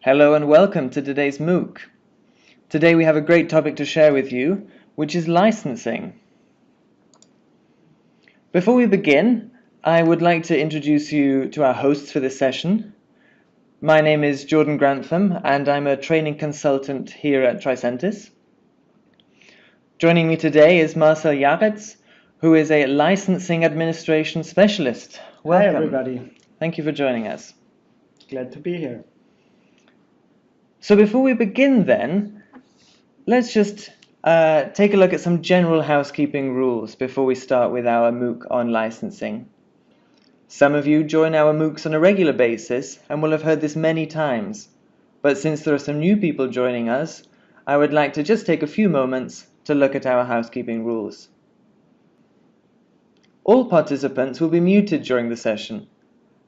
Hello and welcome to today's MOOC. Today we have a great topic to share with you, which is licensing. Before we begin, I would like to introduce you to our hosts for this session. My name is Jordan Grantham and I'm a training consultant here at Tricentis. Joining me today is Marcel Jaretz, who is a licensing administration specialist. Welcome. Hi everybody. Thank you for joining us. Glad to be here. So before we begin then, let's just take a look at some general housekeeping rules before we start with our MOOC on licensing. Some of you join our MOOCs on a regular basis and will have heard this many times, but since there are some new people joining us, I would like to just take a few moments to look at our housekeeping rules. All participants will be muted during the session.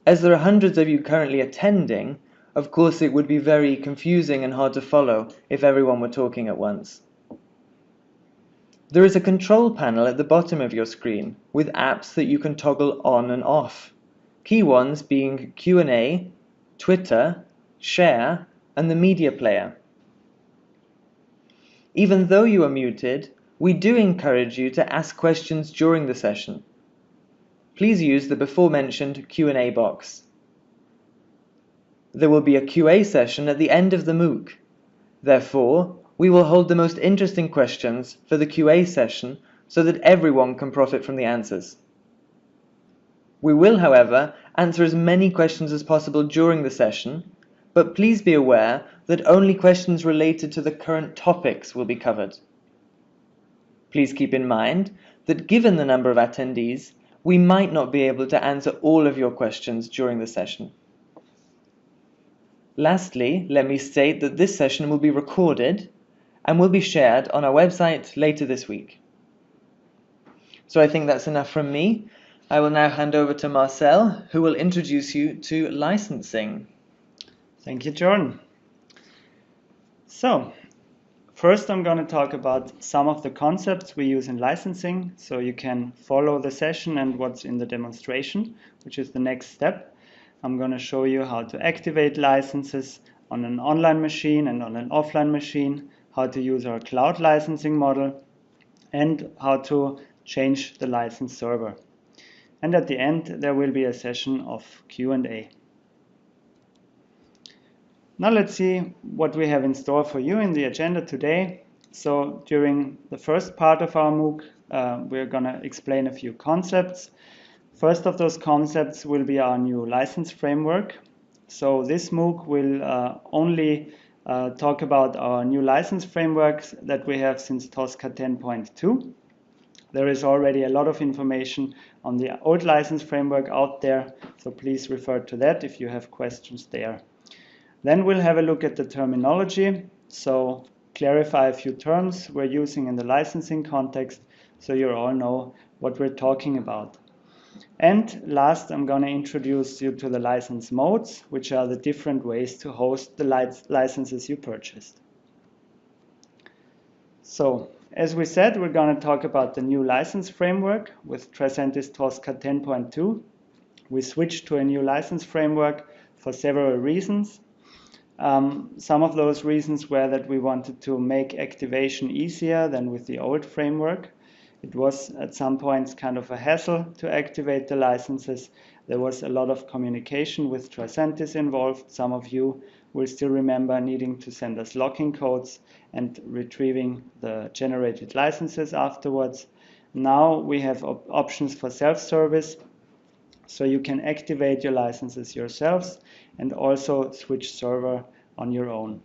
As there are hundreds of you currently attending, of course it would be very confusing and hard to follow if everyone were talking at once. There is a control panel at the bottom of your screen with apps that you can toggle on and off. Key ones being Q&A, Twitter, Share, and the media player. Even though you are muted, we do encourage you to ask questions during the session. Please use the before-mentioned Q&A box. There will be a QA session at the end of the MOOC. Therefore, we will hold the most interesting questions for the QA session so that everyone can profit from the answers. We will, however, answer as many questions as possible during the session, but please be aware that only questions related to the current topics will be covered. Please keep in mind that given the number of attendees, we might not be able to answer all of your questions during the session. Lastly, let me state that this session will be recorded and will be shared on our website later this week. So I think that's enough from me. I will now hand over to Marcel, who will introduce you to licensing. Thank you, Jordan. So, first I'm going to talk about some of the concepts we use in licensing, so you can follow the session and what's in the demonstration, which is the next step. I'm going to show you how to activate licenses on an online machine and on an offline machine, how to use our cloud licensing model, and how to change the license server. And at the end, there will be a session of Q&A. Now let's see what we have in store for you in the agenda today. So during the first part of our MOOC, we're going to explain a few concepts. First of those concepts will be our new license framework. So this MOOC will only talk about our new license frameworks that we have since Tosca 10.2. There is already a lot of information on the old license framework out there, so please refer to that if you have questions there. Then we'll have a look at the terminology, so clarify a few terms we're using in the licensing context so you all know what we're talking about. And last, I'm going to introduce you to the license modes, which are the different ways to host the licenses you purchased. So, as we said, we're going to talk about the new license framework with Tricentis Tosca 10.2. We switched to a new license framework for several reasons. Some of those reasons were that we wanted to make activation easier than with the old framework. It was at some points kind of a hassle to activate the licenses. There was a lot of communication with Tricentis involved. Some of you will still remember needing to send us locking codes and retrieving the generated licenses afterwards. Now we have options for self-service, so you can activate your licenses yourselves and also switch server on your own.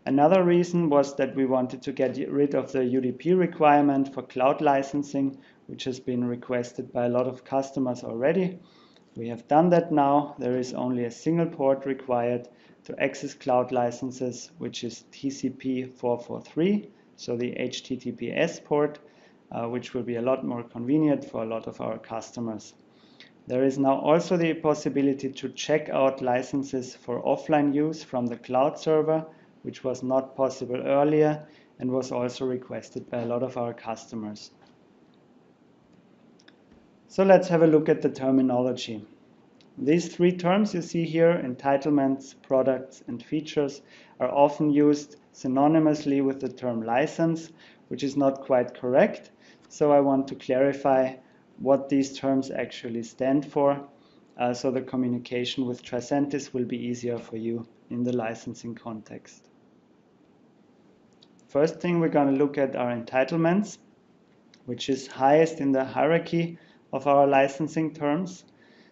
Another reason was that we wanted to get rid of the UDP requirement for cloud licensing, which has been requested by a lot of customers already. We have done that now. There is only a single port required to access cloud licenses, which is TCP 443, so the HTTPS port, which will be a lot more convenient for a lot of our customers. There is now also the possibility to check out licenses for offline use from the cloud server, which was not possible earlier and was also requested by a lot of our customers. So let's have a look at the terminology. These three terms you see here, entitlements, products, and features, are often used synonymously with the term license, which is not quite correct. So I want to clarify what these terms actually stand for, so the communication with Tricentis will be easier for you in the licensing context. First thing we're going to look at are entitlements, which is highest in the hierarchy of our licensing terms.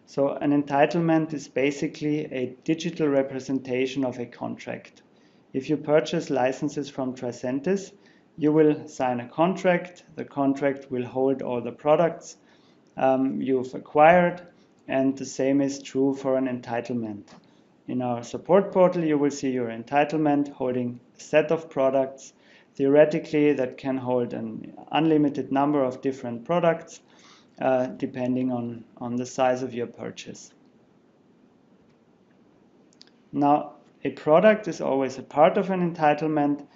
So an entitlement is basically a digital representation of a contract. If you purchase licenses from Tricentis, you will sign a contract. The contract will hold all the products you've acquired, and the same is true for an entitlement. In our support portal, you will see your entitlement holding a set of products. Theoretically, that can hold an unlimited number of different products, depending on the size of your purchase. Now, a product is always a part of an entitlement.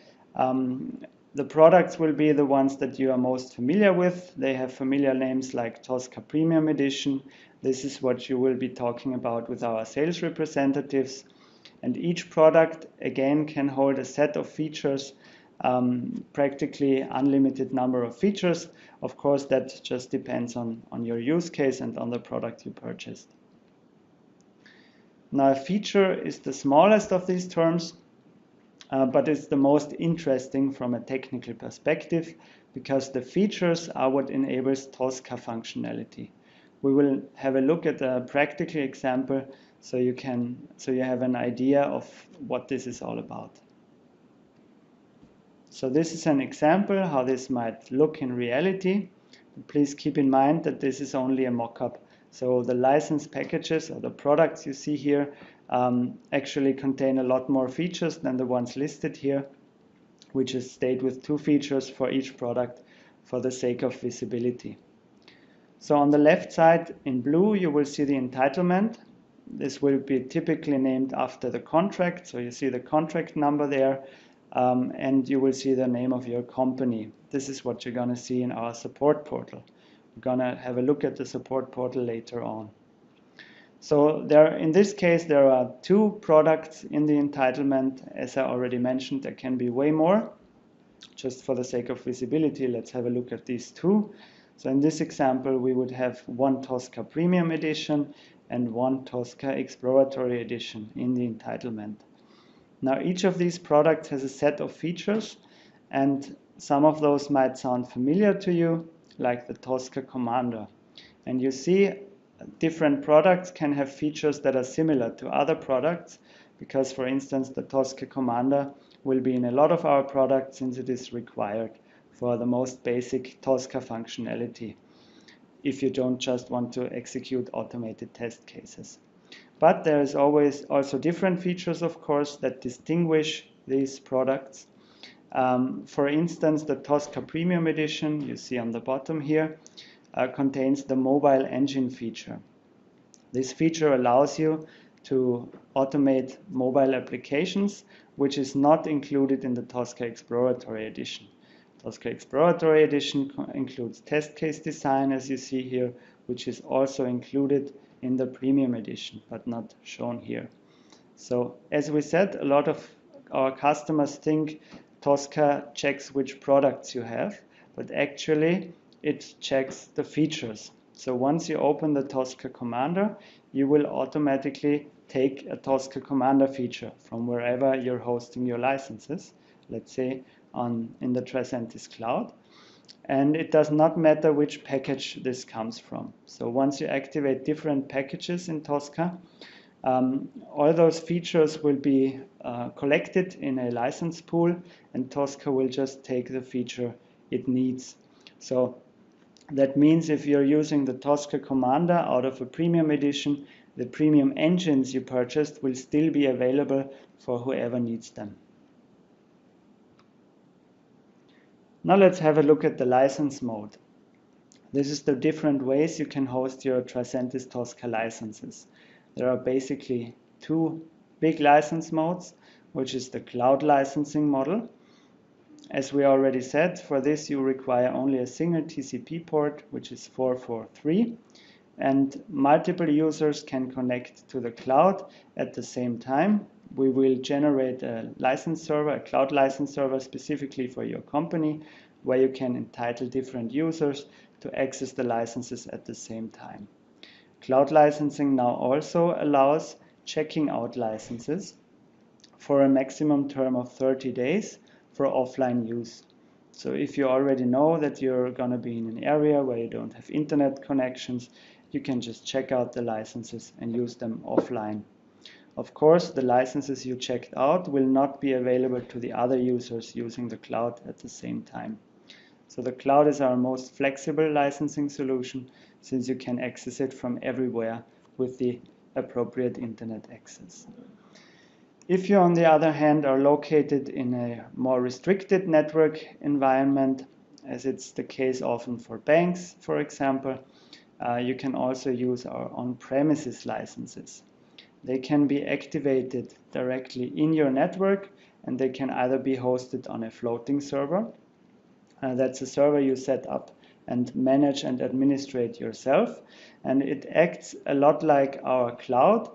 The products will be the ones that you are most familiar with. They have familiar names like Tosca Premium Edition. This is what you will be talking about with our sales representatives. And each product, again, can hold a set of features, practically unlimited number of features. Of course, that just depends on your use case and on the product you purchased. Now, a feature is the smallest of these terms, but it's the most interesting from a technical perspective, because the features are what enables Tosca functionality. We will have a look at a practical example so you have an idea of what this is all about. So this is an example how this might look in reality. Please keep in mind that this is only a mock-up. So the license packages or the products you see here actually contain a lot more features than the ones listed here. We just stayed with 2 features for each product for the sake of visibility. So on the left side in blue, you will see the entitlement. This will be typically named after the contract. So you see the contract number there, and you will see the name of your company. This is what you're going to see in our support portal. We're going to have a look at the support portal later on. So in this case, there are 2 products in the entitlement. As I already mentioned, there can be way more. Just for the sake of visibility, let's have a look at these 2. So in this example, we would have 1 Tosca Premium Edition and 1 Tosca Exploratory Edition in the entitlement. Now, each of these products has a set of features, and some of those might sound familiar to you, like the Tosca Commander. And you see, different products can have features that are similar to other products, because, for instance, the Tosca Commander will be in a lot of our products since it is required for the most basic Tosca functionality, if you don't just want to execute automated test cases. But there is always also different features, of course, that distinguish these products. For instance, the Tosca Premium Edition, you see on the bottom here, contains the mobile engine feature. This feature allows you to automate mobile applications, which is not included in the Tosca Exploratory Edition. Tosca Exploratory Edition includes test case design, as you see here, which is also included in the Premium Edition, but not shown here. So, as we said, a lot of our customers think Tosca checks which products you have, but actually it checks the features. So once you open the Tosca Commander, you will automatically take a Tosca Commander feature from wherever you're hosting your licenses, let's say in the Tricentis cloud. And it does not matter which package this comes from. So once you activate different packages in Tosca, all those features will be collected in a license pool, and Tosca will just take the feature it needs. So that means if you're using the Tosca Commander out of a Premium Edition, the premium engines you purchased will still be available for whoever needs them. Now let's have a look at the license mode. This is the different ways you can host your Tricentis Tosca licenses. There are basically 2 big license modes, which is the cloud licensing model. As we already said, for this you require only a single TCP port, which is 443. and multiple users can connect to the cloud at the same time. We will generate a license server, a cloud license server specifically for your company, where you can entitle different users to access the licenses at the same time. Cloud licensing now also allows checking out licenses for a maximum term of 30 days for offline use. So if you already know that you're going to be in an area where you don't have internet connections, you can just check out the licenses and use them offline. Of course, the licenses you checked out will not be available to the other users using the cloud at the same time. So the cloud is our most flexible licensing solution, since you can access it from everywhere with the appropriate internet access. If you, on the other hand, are located in a more restricted network environment, as it's the case often for banks, for example, you can also use our on-premises licenses. They can be activated directly in your network, and they can either be hosted on a floating server. That's a server you set up and manage and administrate yourself. And it acts a lot like our cloud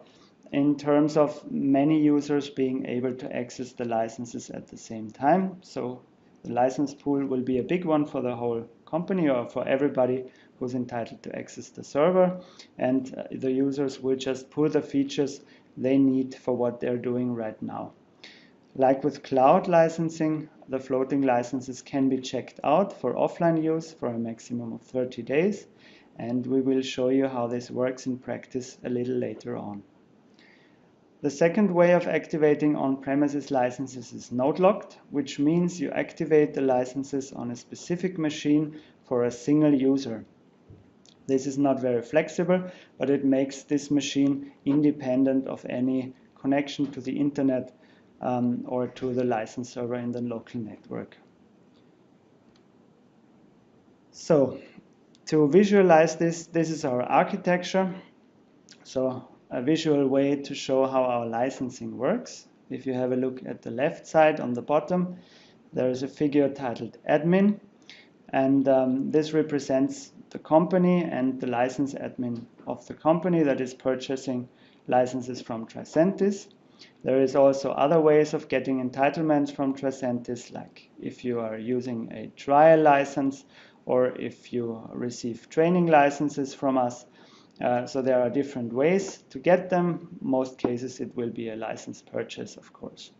in terms of many users being able to access the licenses at the same time. So the license pool will be a big one for the whole company or for everybody who's entitled to access the server. And the users will just pull the features they need for what they're doing right now. Like with cloud licensing, the floating licenses can be checked out for offline use for a maximum of 30 days. And we will show you how this works in practice a little later on. The second way of activating on-premises licenses is node-locked, which means you activate the licenses on a specific machine for a single user. This is not very flexible, but it makes this machine independent of any connection to the internet or to the license server in the local network. So, to visualize this is our architecture. So, a visual way to show how our licensing works. If you have a look at the left side on the bottom, there is a figure titled admin, and this represents the company and the license admin of the company that is purchasing licenses from Tricentis. There is also other ways of getting entitlements from Tricentis, like if you are using a trial license or if you receive training licenses from us. So there are different ways to get them. Most cases it will be a license purchase, of course.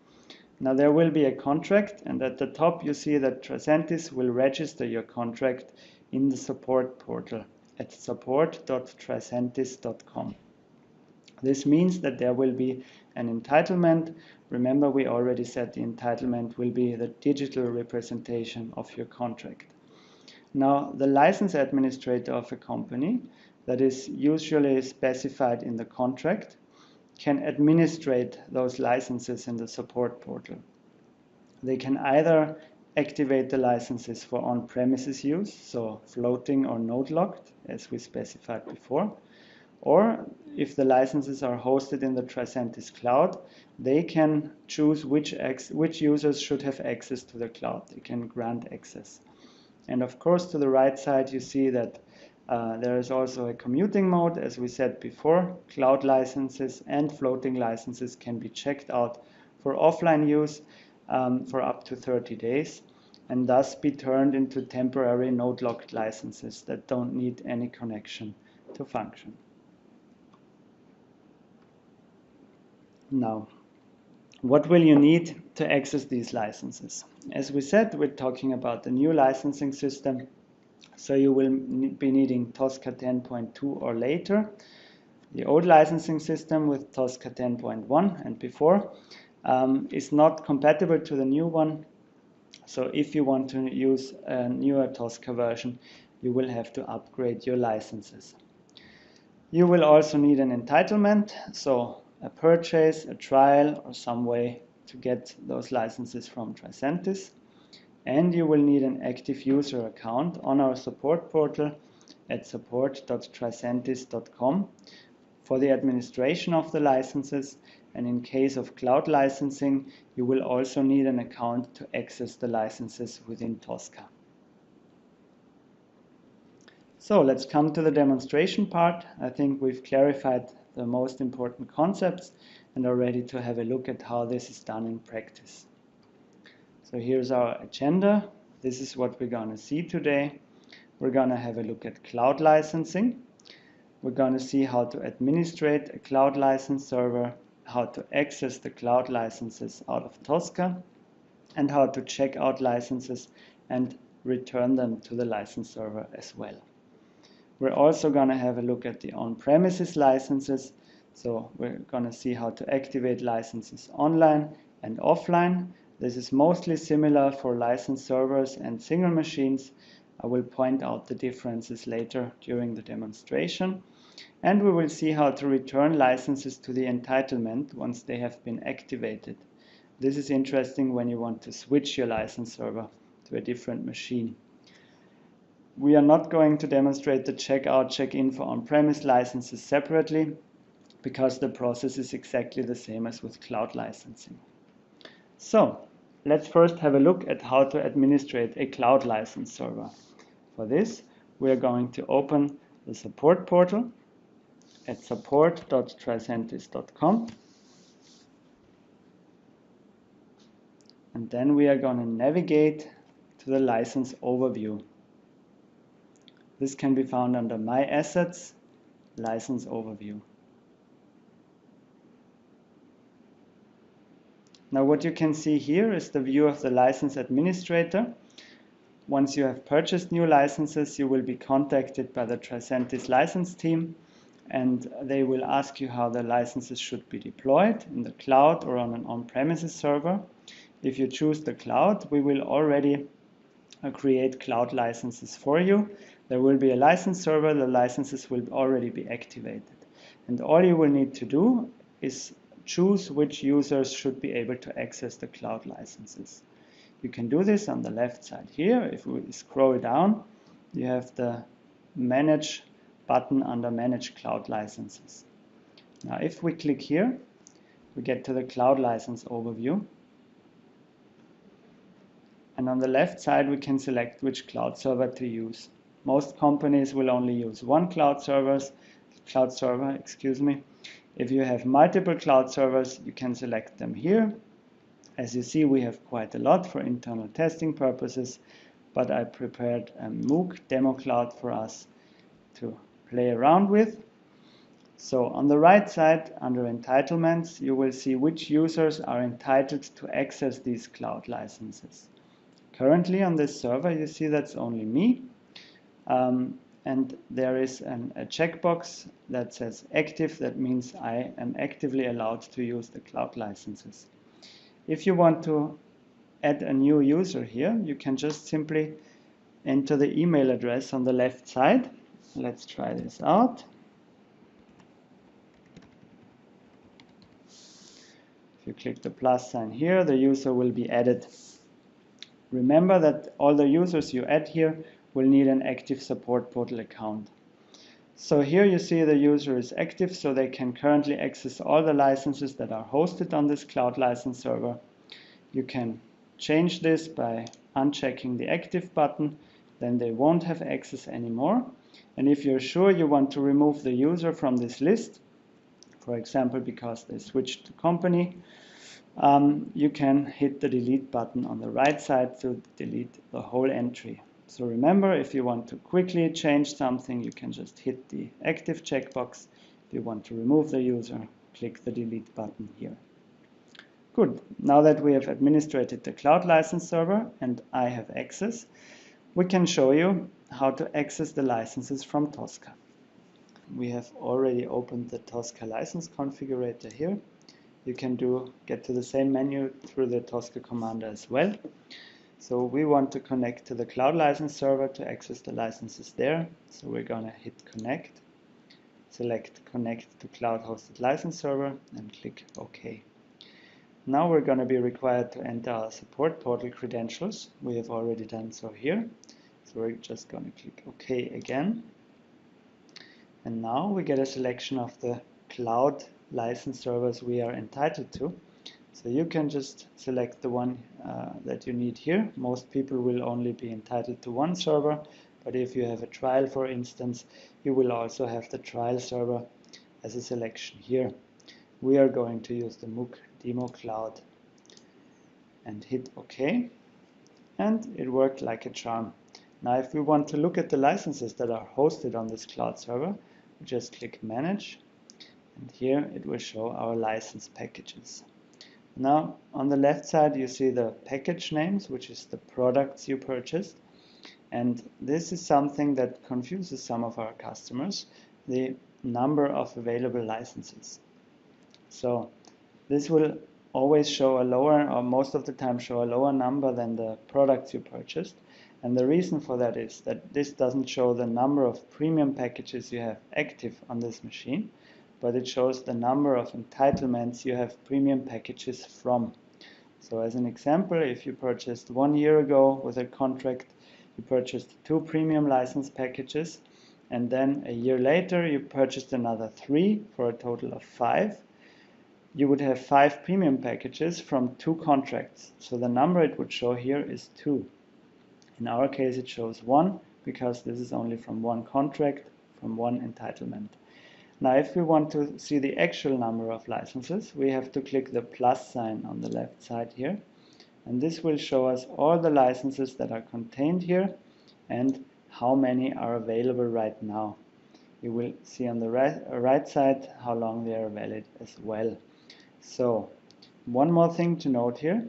Now there will be a contract, and at the top you see that Tricentis will register your contract in the support portal at support.tricentis.com. This means that there will be an entitlement. Remember, we already said the entitlement will be the digital representation of your contract. Now, the license administrator of a company that is usually specified in the contract can administrate those licenses in the support portal. They can either activate the licenses for on-premises use, so floating or node-locked, as we specified before, or if the licenses are hosted in the Tricentis cloud, they can choose which users should have access to the cloud. They can grant access. And of course, to the right side, you see that there is also a commuting mode. As we said before, cloud licenses and floating licenses can be checked out for offline use for up to 30 days and thus be turned into temporary node-locked licenses that don't need any connection to function. Now, what will you need to access these licenses? As we said, we're talking about the new licensing system. So you will be needing Tosca 10.2 or later. The old licensing system with Tosca 10.1 and before is not compatible to the new one. So if you want to use a newer Tosca version, you will have to upgrade your licenses. You will also need an entitlement, so a purchase, a trial, or some way to get those licenses from Tricentis. And you will need an active user account on our support portal at support.tricentis.com for the administration of the licenses. And in case of cloud licensing, you will also need an account to access the licenses within Tosca. So let's come to the demonstration part. I think we've clarified the most important concepts and are ready to have a look at how this is done in practice. So here's our agenda. This is what we're going to see today. We're going to have a look at cloud licensing. We're going to see how to administrate a cloud license server, how to access the cloud licenses out of Tosca, and how to check out licenses and return them to the license server as well. We're also going to have a look at the on-premises licenses. So we're going to see how to activate licenses online and offline. This is mostly similar for license servers and single machines. I will point out the differences later during the demonstration. And we will see how to return licenses to the entitlement once they have been activated. This is interesting when you want to switch your license server to a different machine. We are not going to demonstrate the checkout, check-in for on-premise licenses separately because the process is exactly the same as with cloud licensing. So let's first have a look at how to administrate a cloud license server. For this, we are going to open the support portal at support.tricentis.com. And then we are going to navigate to the license overview. This can be found under My Assets, License Overview. Now what you can see here is the view of the license administrator. Once you have purchased new licenses, you will be contacted by the Tricentis license team, and they will ask you how the licenses should be deployed in the cloud or on an on-premises server. If you choose the cloud, we will already create cloud licenses for you. There will be a license server, the licenses will already be activated. And all you will need to do is choose which users should be able to access the cloud licenses. You can do this on the left side here. If we scroll down, you have the Manage button under Manage Cloud Licenses. Now if we click here, we get to the Cloud License Overview. And on the left side, we can select which cloud server to use. Most companies will only use one cloud server. If you have multiple cloud servers, you can select them here. As you see, we have quite a lot for internal testing purposes, but I prepared a MOOC demo cloud for us to play around with. So on the right side, under entitlements, you will see which users are entitled to access these cloud licenses. Currently on this server, you see that's only me. And there is a checkbox that says active. That means I am actively allowed to use the cloud licenses. If you want to add a new user here, you can just simply enter the email address on the left side. Let's try this out. If you click the plus sign here, the user will be added. Remember that all the users you add here will need an active support portal account. So here you see the user is active, so they can currently access all the licenses that are hosted on this cloud license server. You can change this by unchecking the active button, then they won't have access anymore. And if you're sure you want to remove the user from this list, for example, because they switched to company, you can hit the delete button on the right side to delete the whole entry. So remember, if you want to quickly change something, you can just hit the active checkbox. If you want to remove the user, click the delete button here. Good. Now that we have administrated the cloud license server and I have access, we can show you how to access the licenses from Tosca. We have already opened the Tosca license configurator here. You can get to the same menu through the Tosca commander as well. So we want to connect to the cloud license server to access the licenses there. So we're going to hit connect, select connect to cloud hosted license server and click OK. Now we're going to be required to enter our support portal credentials. We have already done so here. So we're just going to click OK again. And now we get a selection of the cloud license servers we are entitled to. So you can just select the one that you need here. Most people will only be entitled to one server, But if you have a trial, for instance, you will also have the trial server as a selection here. We are going to use the MOOC demo cloud and hit OK, and it worked like a charm. Now if we want to look at the licenses that are hosted on this cloud server, we just click Manage, and here it will show our license packages. Now on the left side you see the package names, which is the products you purchased, and this is something that confuses some of our customers, the number of available licenses. So this will always show a lower, or most of the time show a lower number than the products you purchased. And the reason for that is that this doesn't show the number of premium packages you have active on this machine, but it shows the number of entitlements you have premium packages from. So as an example, if you purchased 1 year ago with a contract, you purchased 2 premium license packages, and then a year later you purchased another 3 for a total of 5. You would have 5 premium packages from 2 contracts. So the number it would show here is 2. In our case it shows 1 because this is only from 1 contract, from 1 entitlement. Now if we want to see the actual number of licenses, we have to click the plus sign on the left side here, and this will show us all the licenses that are contained here and how many are available right now. You will see on the right side how long they are valid as well. So one more thing to note here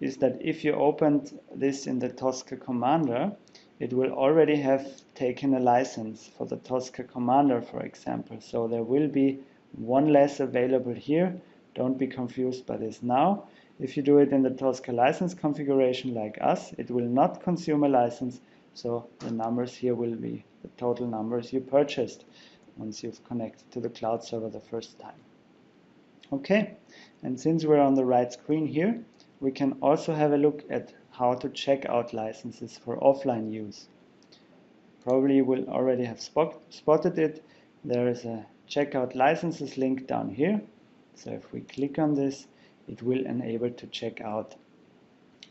is that if you opened this in the Tosca Commander, it will already have taken a license for the Tosca Commander, for example. So there will be one less available here. Don't be confused by this now. If you do it in the Tosca license configuration like us, it will not consume a license. So the numbers here will be the total numbers you purchased once you've connected to the cloud server the first time. Okay, and since we're on the right screen here, we can also have a look at how to check out licenses for offline use. Probably you will already have spotted it. There is a checkout licenses link down here. So if we click on this, it will enable to check out.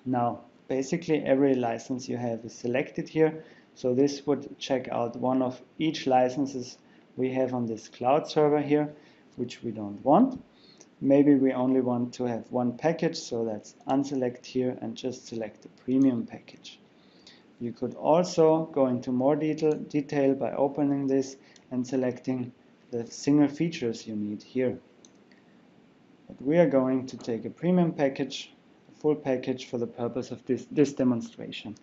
Now, basically every license you have is selected here. So this would check out one of each licenses we have on this cloud server here, which we don't want. Maybe we only want to have one package, so let's unselect here and just select the premium package. You could also go into more detail by opening this and selecting the single features you need here. But we are going to take a premium package, a full package for the purpose of this demonstration.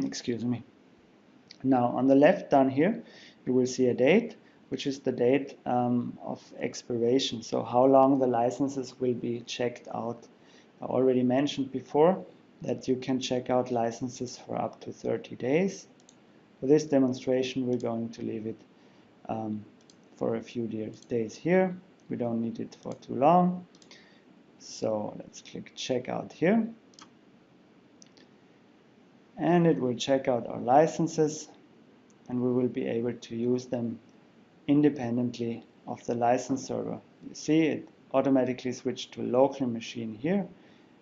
Excuse me. Now on the left down here, you will see a date, which is the date of expiration, so how long the licenses will be checked out. I already mentioned before that you can check out licenses for up to 30 days. For this demonstration, we're going to leave it for a few days here. We don't need it for too long. So let's click checkout here. And it will check out our licenses, and we will be able to use them independently of the license server. You see it automatically switched to a local machine here,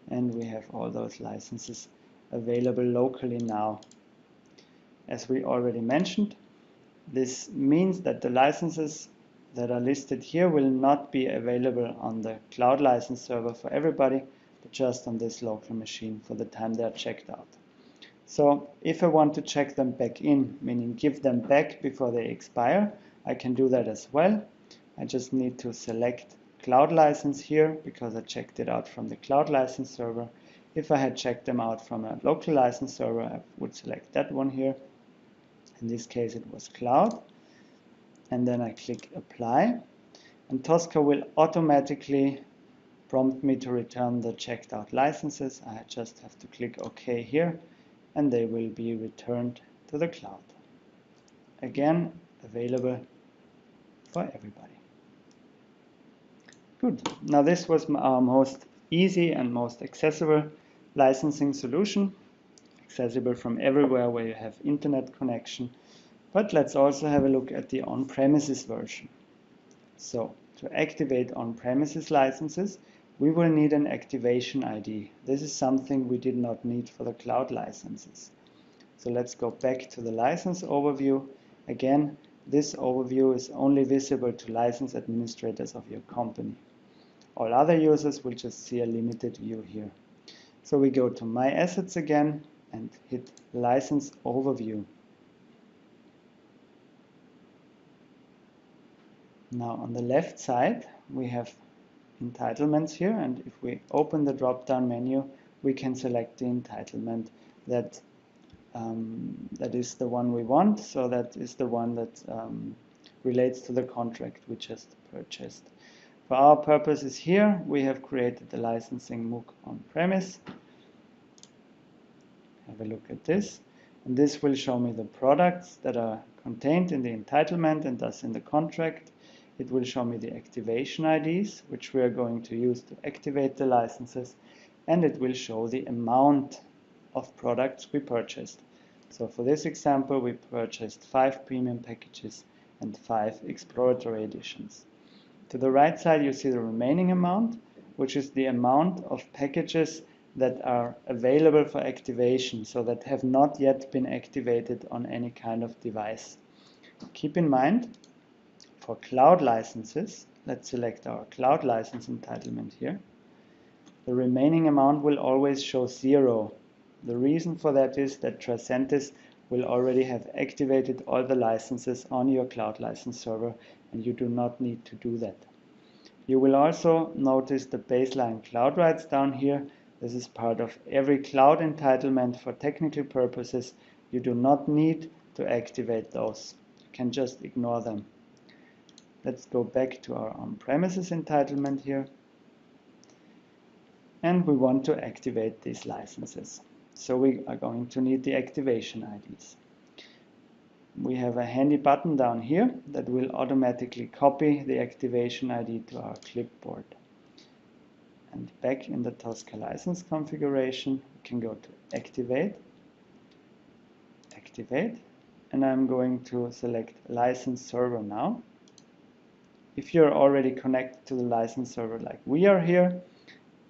and we have all those licenses available locally now. As we already mentioned, this means that the licenses that are listed here will not be available on the cloud license server for everybody, but just on this local machine for the time they are checked out. So if I want to check them back in, meaning give them back before they expire, I can do that as well. I just need to select cloud license here because I checked it out from the cloud license server. If I had checked them out from a local license server, I would select that one here. In this case it was cloud, and then I click apply, and Tosca will automatically prompt me to return the checked out licenses. I just have to click OK here, and they will be returned to the cloud. Again, available for everybody. Good. Now this was our most easy and most accessible licensing solution, accessible from everywhere where you have internet connection. But let's also have a look at the on-premises version. So to activate on-premises licenses, we will need an activation ID. This is something we did not need for the cloud licenses. So let's go back to the license overview. Again, this overview is only visible to license administrators of your company. All other users will just see a limited view here. So we go to My Assets again and hit License Overview. Now on the left side we have entitlements here, and if we open the drop-down menu we can select the entitlement that is the one we want, so that is the one that relates to the contract we just purchased. For our purposes here, we have created the licensing MOOC on-premise. Have a look at this, and this will show me the products that are contained in the entitlement and thus in the contract. It will show me the activation IDs, which we are going to use to activate the licenses, and it will show the amount of products we purchased. So for this example, we purchased 5 premium packages and 5 exploratory editions. To the right side, you see the remaining amount, which is the amount of packages that are available for activation, so that have not yet been activated on any kind of device. Keep in mind, for cloud licenses, let's select our cloud license entitlement here, the remaining amount will always show 0. The reason for that is that Tricentis will already have activated all the licenses on your cloud license server, and you do not need to do that. You will also notice the baseline cloud rights down here. This is part of every cloud entitlement for technical purposes. You do not need to activate those. You can just ignore them. Let's go back to our on-premises entitlement here. And we want to activate these licenses. So we are going to need the activation IDs. We have a handy button down here that will automatically copy the activation ID to our clipboard. And back in the Tosca license configuration, we can go to Activate, Activate, and I'm going to select License Server now. If you're already connected to the license server like we are here,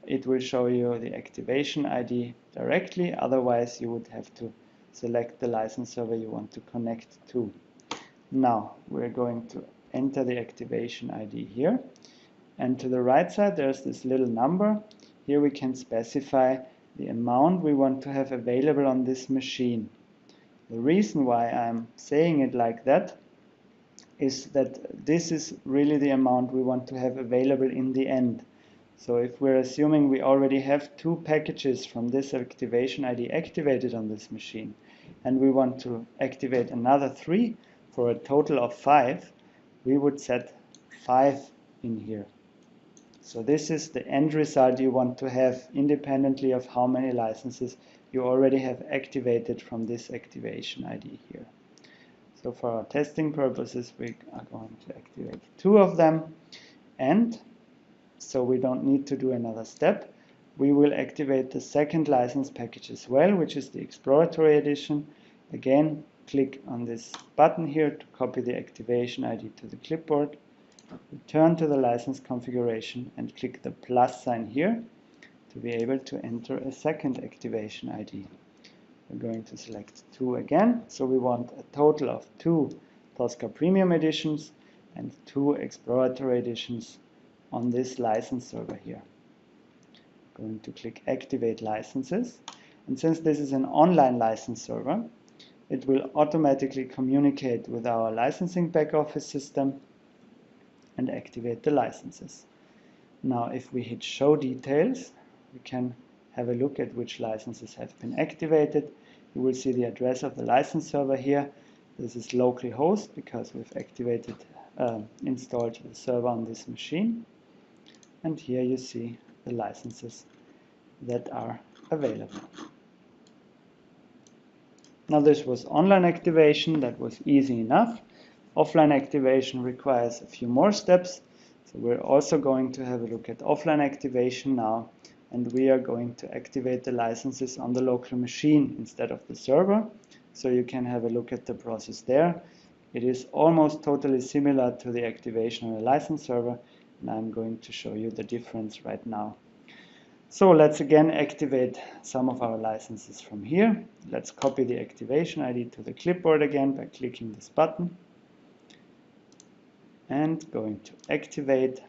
it will show you the activation ID directly. Otherwise, you would have to select the license server you want to connect to. Now, we're going to enter the activation ID here. And to the right side, there's this little number. Here we can specify the amount we want to have available on this machine. The reason why I'm saying it like that is that this is really the amount we want to have available in the end. So if we're assuming we already have 2 packages from this activation ID activated on this machine, and we want to activate another 3 for a total of 5, we would set 5 in here. So this is the end result you want to have, independently of how many licenses you already have activated from this activation ID here. So for our testing purposes, we are going to activate 2 of them, and so we don't need to do another step. We will activate the second license package as well, which is the exploratory edition. Again, click on this button here to copy the activation ID to the clipboard. Return to the license configuration and click the plus sign here to be able to enter a second activation ID. We're going to select 2 again, so we want a total of 2 Tosca Premium editions and 2 exploratory editions on this license server here. Going to click Activate Licenses, and since this is an online license server, it will automatically communicate with our licensing back office system and activate the licenses. Now if we hit Show Details, we can have a look at which licenses have been activated. You will see the address of the license server here. This is localhost because we've activated, installed the server on this machine. And here you see the licenses that are available. Now this was online activation, that was easy enough. Offline activation requires a few more steps. So we're also going to have a look at offline activation now, and we are going to activate the licenses on the local machine instead of the server. So you can have a look at the process there. It is almost totally similar to the activation on a license server, and I'm going to show you the difference right now. So let's again activate some of our licenses from here. Let's copy the activation ID to the clipboard again by clicking this button and going to activate.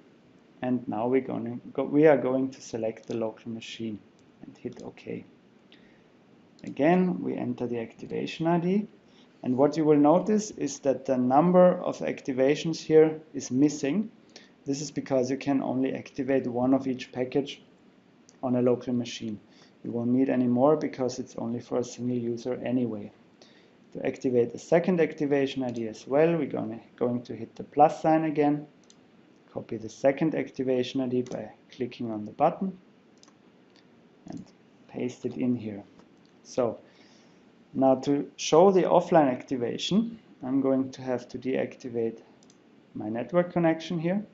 And now we are going to select the local machine and hit OK. Again, we enter the activation ID. And what you will notice is that the number of activations here is missing. This is because you can only activate one of each package on a local machine. You won't need any more because it's only for a single user anyway. To activate the second activation ID as well, we're going to hit the plus sign again, copy the second activation ID by clicking on the button and paste it in here. So now to show the offline activation, I'm going to have to deactivate my network connection here,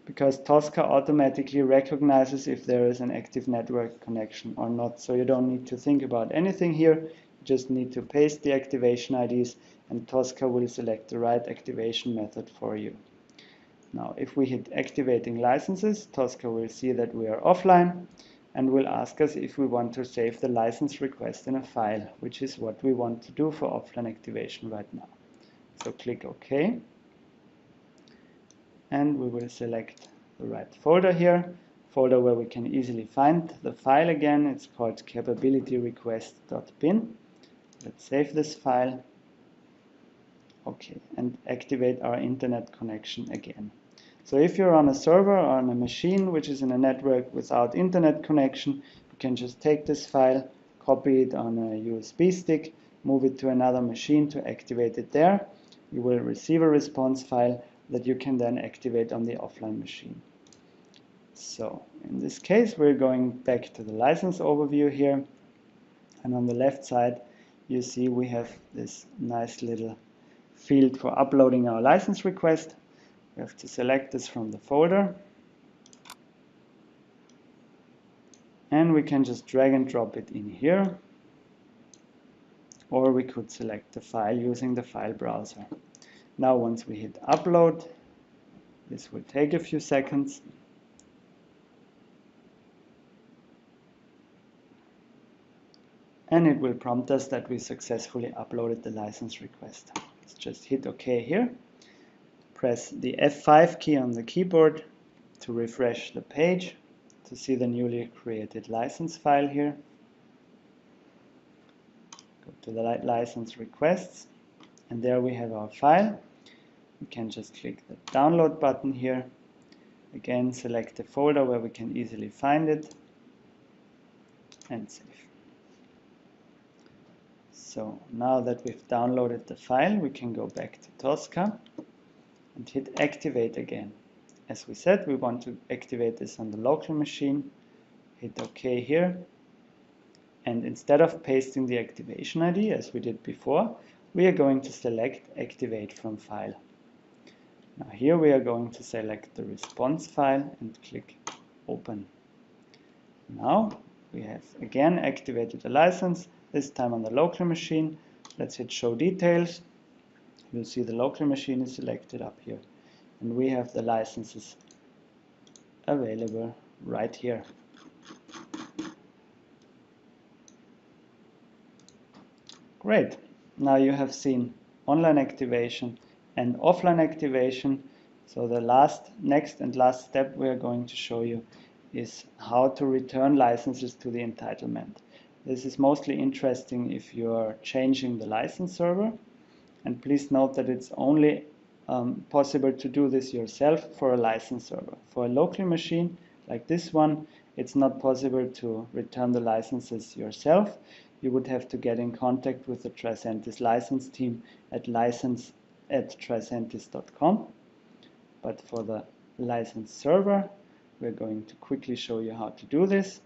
because Tosca automatically recognizes if there is an active network connection or not. So you don't need to think about anything here. You just need to paste the activation IDs and Tosca will select the right activation method for you. Now, if we hit activating licenses, Tosca will see that we are offline and will ask us if we want to save the license request in a file, which is what we want to do for offline activation right now. So click OK. And we will select the right folder here, folder where we can easily find the file again. It's called capabilityrequest.bin. Let's save this file. Okay, and activate our internet connection again. So if you're on a server or on a machine which is in a network without internet connection, you can just take this file, copy it on a USB stick, move it to another machine to activate it there. You will receive a response file that you can then activate on the offline machine. So in this case, we're going back to the license overview here. And on the left side, you see we have this nice little field for uploading our license request. We have to select this from the folder. And we can just drag and drop it in here. Or we could select the file using the file browser. Now once we hit upload, this will take a few seconds. And it will prompt us that we successfully uploaded the license request. Let's just hit OK here. Press the F5 key on the keyboard to refresh the page to see the newly created license file here. Go to the license requests, and there we have our file. We can just click the download button here. Again, select the folder where we can easily find it and save. So now that we've downloaded the file, we can go back to Tosca and hit activate again. As we said, we want to activate this on the local machine. Hit OK here. And instead of pasting the activation ID as we did before, we are going to select activate from file. Now here we are going to select the response file and click open. Now we have again activated the license, this time on the local machine. Let's hit show details. You'll see the local machine is selected up here. And we have the licenses available right here. Great. Now you have seen online activation and offline activation. So the next and last step we are going to show you is how to return licenses to the entitlement. This is mostly interesting if you are changing the license server. And please note that it's only possible to do this yourself for a license server. For a local machine like this one, it's not possible to return the licenses yourself. You would have to get in contact with the Tricentis license team at license@tricentis.com. But for the license server, we're going to quickly show you how to do this.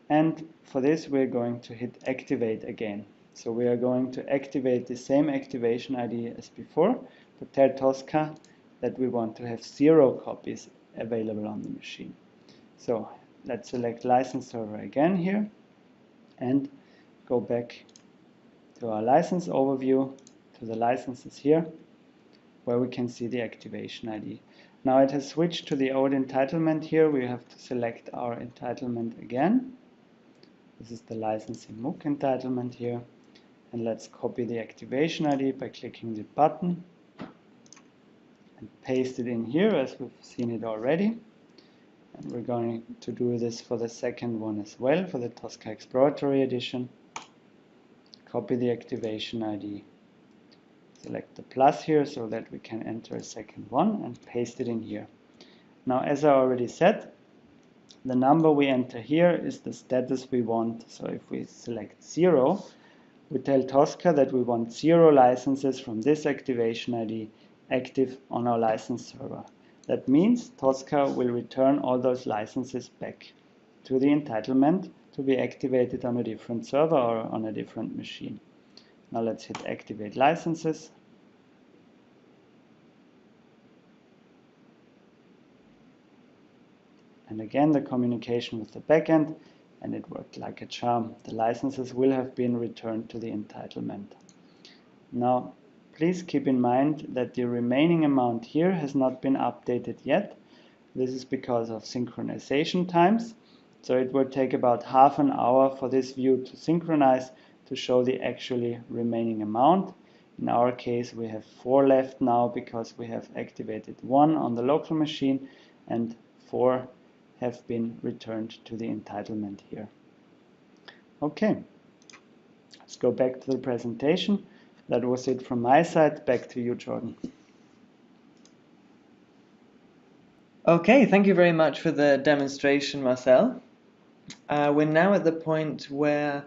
And for this, we're going to hit activate again. So we are going to activate the same activation ID as before, but tell Tosca that we want to have 0 copies available on the machine. So let's select license server again here and go back to our license overview, to the licenses here, where we can see the activation ID. Now it has switched to the old entitlement here. We have to select our entitlement again. This is the licensing MOOC entitlement here. And let's copy the activation ID by clicking the button and paste it in here as we've seen it already. And we're going to do this for the second one as well, for the Tosca Exploratory Edition. Copy the activation ID. Select the plus here so that we can enter a second one and paste it in here. Now, as I already said, the number we enter here is the status we want. So if we select 0, we tell Tosca that we want 0 licenses from this activation ID active on our license server. That means Tosca will return all those licenses back to the entitlement to be activated on a different server or on a different machine. Now let's hit activate licenses. And again, the communication with the backend, and it worked like a charm. The licenses will have been returned to the entitlement. Now, please keep in mind that the remaining amount here has not been updated yet. This is because of synchronization times. So it will take about half an hour for this view to synchronize to show the actually remaining amount. In our case, we have 4 left now because we have activated 1 on the local machine and 4 have been returned to the entitlement here. Okay, let's go back to the presentation. That was it from my side. Back to you, Jordan. Okay, thank you very much for the demonstration, Marcel. We're now at the point where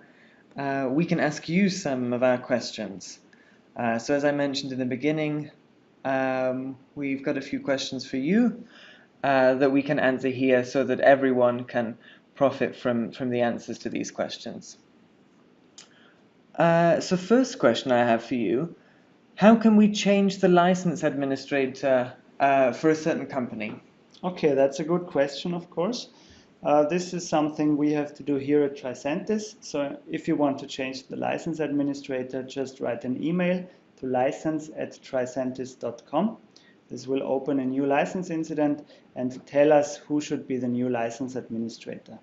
we can ask you some of our questions. So as I mentioned in the beginning, we've got a few questions for you that we can answer here so that everyone can profit from the answers to these questions. So first question I have for you, how can we change the license administrator for a certain company? Okay, that's a good question, of course. This is something we have to do here at Tricentis. So if you want to change the license administrator, just write an email to license@tricentis.com. This will open a new license incident and tell us who should be the new license administrator.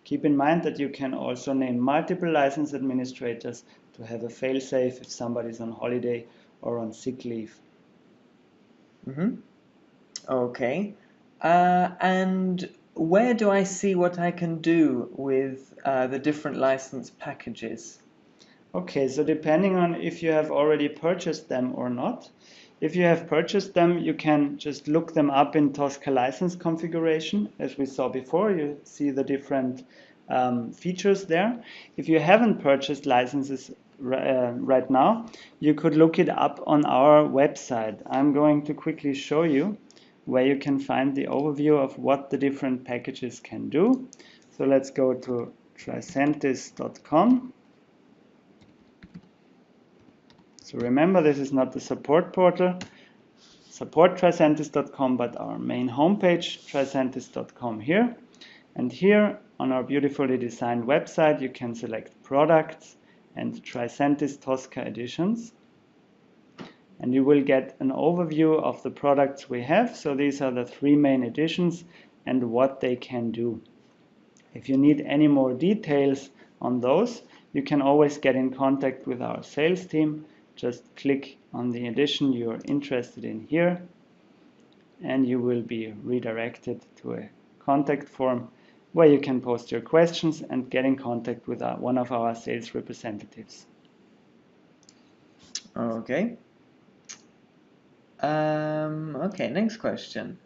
Keep in mind that you can also name multiple license administrators to have a fail-safe if somebody's on holiday or on sick leave. Okay. And where do I see what I can do with the different license packages? Okay, so depending on if you have already purchased them or not, if you have purchased them, you can just look them up in Tosca license configuration. As we saw before, you see the different features there. If you haven't purchased licenses right now, you could look it up on our website. I'm going to quickly show you where you can find the overview of what the different packages can do. So let's go to tricentis.com. So remember, this is not the support portal, support tricentis.com, but our main homepage, tricentis.com here. And here on our beautifully designed website, you can select products and Tricentis Tosca editions. And you will get an overview of the products we have. So these are the 3 main editions and what they can do. If you need any more details on those, you can always get in contact with our sales team. Just click on the edition you're interested in here, and you will be redirected to a contact form where you can post your questions and get in contact with one of our sales representatives. Okay. Okay, next question.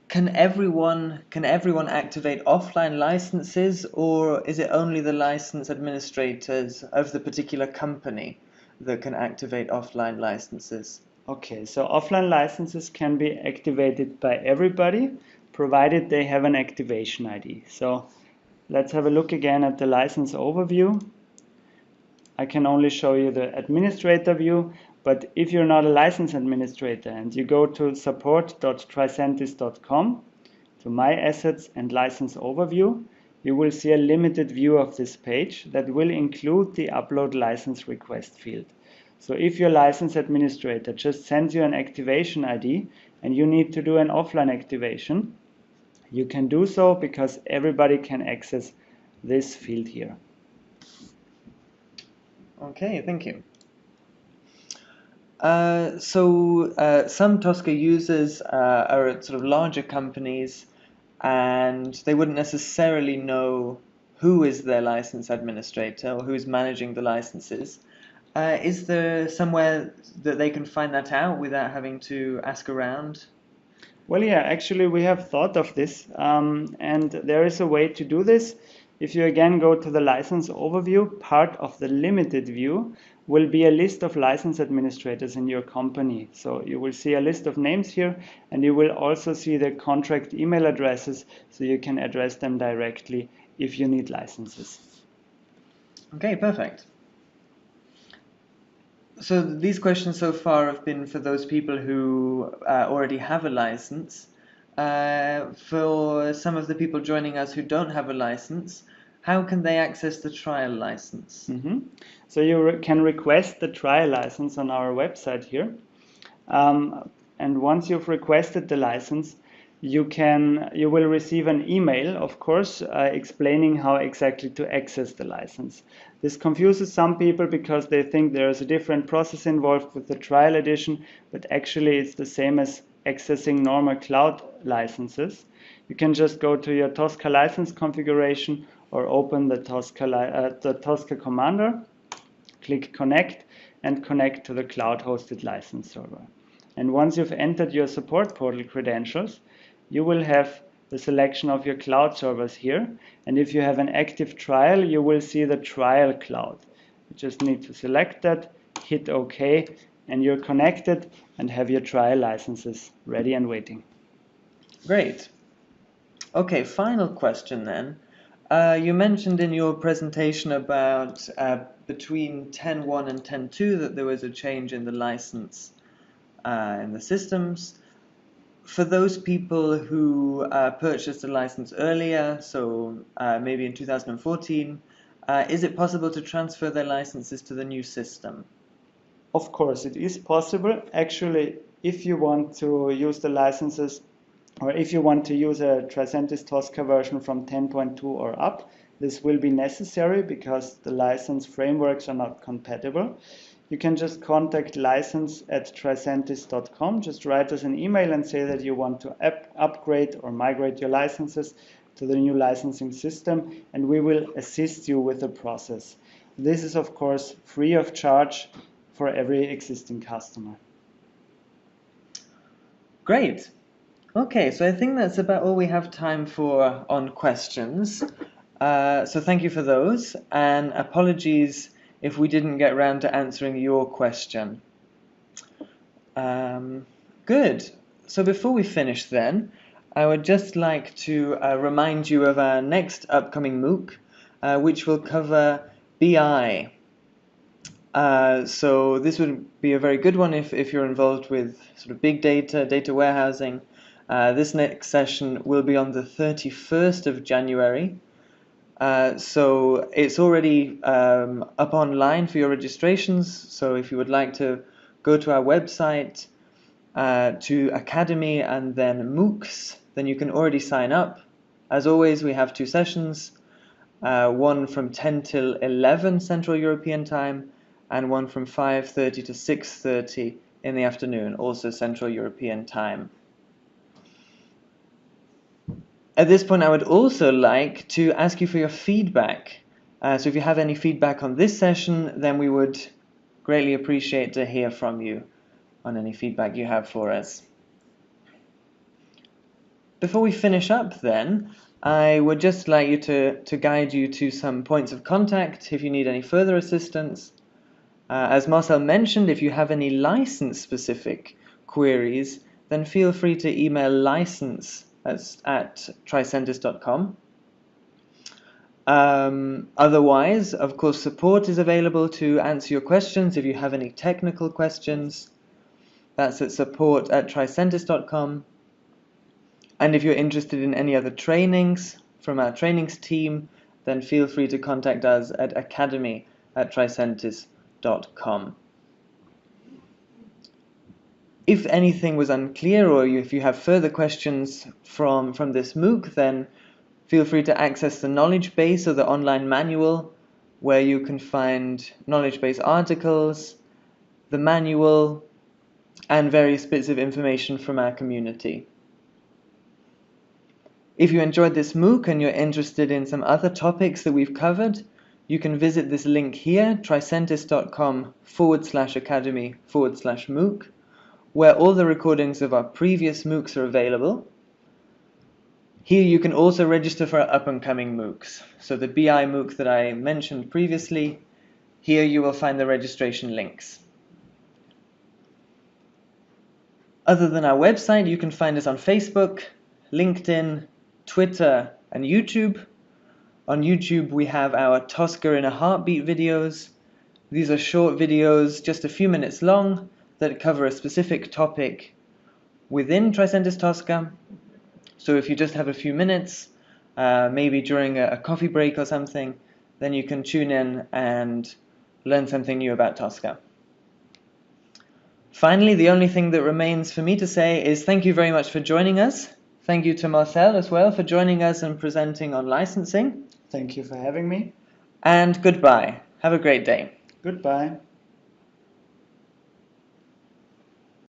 Can everyone activate offline licenses, or is it only the license administrators of the particular company that can activate offline licenses? Okay, so offline licenses can be activated by everybody, provided they have an activation ID. So let's have a look again at the license overview. I can only show you the administrator view, but if you're not a license administrator and you go to support.tricentis.com, to My Assets and License Overview, you will see a limited view of this page that will include the Upload License Request field. So if your license administrator just sends you an activation ID and you need to do an offline activation, you can do so because everybody can access this field here. Okay, thank you. Some Tosca users are at sort of larger companies, and they wouldn't necessarily know who is their license administrator or who is managing the licenses. Is there somewhere that they can find that out without having to ask around? Well, yeah, actually we have thought of this, and there is a way to do this. If you again go to the license overview, part of the limited view will be a list of license administrators in your company. So you will see a list of names here, and you will also see the contract email addresses, so you can address them directly if you need licenses. Okay, perfect. So these questions so far have been for those people who already have a license. For some of the people joining us who don't have a license, how can they access the trial license? So you can request the trial license on our website here. And once you've requested the license, you will receive an email, of course, explaining how exactly to access the license. This confuses some people because they think there is a different process involved with the trial edition, but actually it's the same as accessing normal cloud licenses. You can just go to your Tosca license configuration or open the Tosca Commander, click Connect, and connect to the cloud-hosted license server. And once you've entered your support portal credentials, you will have the selection of your cloud servers here. And if you have an active trial, you will see the trial cloud. You just need to select that, hit OK, and you're connected and have your trial licenses ready and waiting. Great. Okay, final question then. You mentioned in your presentation about between 10.1 and 10.2 that there was a change in the license in the systems. For those people who purchased a license earlier, so maybe in 2014, is it possible to transfer their licenses to the new system? Of course, it is possible. Actually, if you want to use the licenses, or if you want to use a Tricentis Tosca version from 10.2 or up, this will be necessary because the license frameworks are not compatible. You can just contact license@tricentis.com. Just write us an email and say that you want to upgrade or migrate your licenses to the new licensing system, and we will assist you with the process. This is, of course, free of charge for every existing customer. Great. Okay, so I think that's about all we have time for on questions. So thank you for those, and apologies if we didn't get around to answering your question. Good. So before we finish then, I would just like to remind you of our next upcoming MOOC, which will cover BI. So this would be a very good one if you're involved with sort of big data, data warehousing. This next session will be on the 31st of January. So it's already up online for your registrations. So if you would like to go to our website, to Academy and then MOOCs, then you can already sign up. As always, we have two sessions, one from 10 till 11 Central European Time, and one from 5:30 to 6:30 in the afternoon, also Central European Time. At this point, I would also like to ask you for your feedback. So if you have any feedback on this session, then we would greatly appreciate to hear from you on any feedback you have for us. Before we finish up then, I would just like you to guide you to some points of contact if you need any further assistance. As Marcel mentioned, if you have any license-specific queries, then feel free to email license@tricentis.com. Otherwise, of course, support is available to answer your questions if you have any technical questions. That's at support@tricentis.com. And if you're interested in any other trainings from our trainings team, then feel free to contact us at academy@tricentis.com. If anything was unclear, or if you have further questions from this MOOC, then feel free to access the knowledge base or the online manual, where you can find knowledge base articles, the manual, and various bits of information from our community. If you enjoyed this MOOC and you're interested in some other topics that we've covered, you can visit this link here, tricentis.com/academy/MOOC, where all the recordings of our previous MOOCs are available. Here you can also register for our up-and-coming MOOCs. So the BI MOOC that I mentioned previously, here you will find the registration links. Other than our website, you can find us on Facebook, LinkedIn, Twitter, and YouTube. On YouTube, we have our Tosca in a Heartbeat videos. These are short videos, just a few minutes long, that cover a specific topic within Tricentis Tosca. So if you just have a few minutes, maybe during a coffee break or something, then you can tune in and learn something new about Tosca. Finally, the only thing that remains for me to say is thank you very much for joining us. Thank you to Marcel as well for joining us and presenting on licensing. Thank you for having me. And goodbye. Have a great day. Goodbye.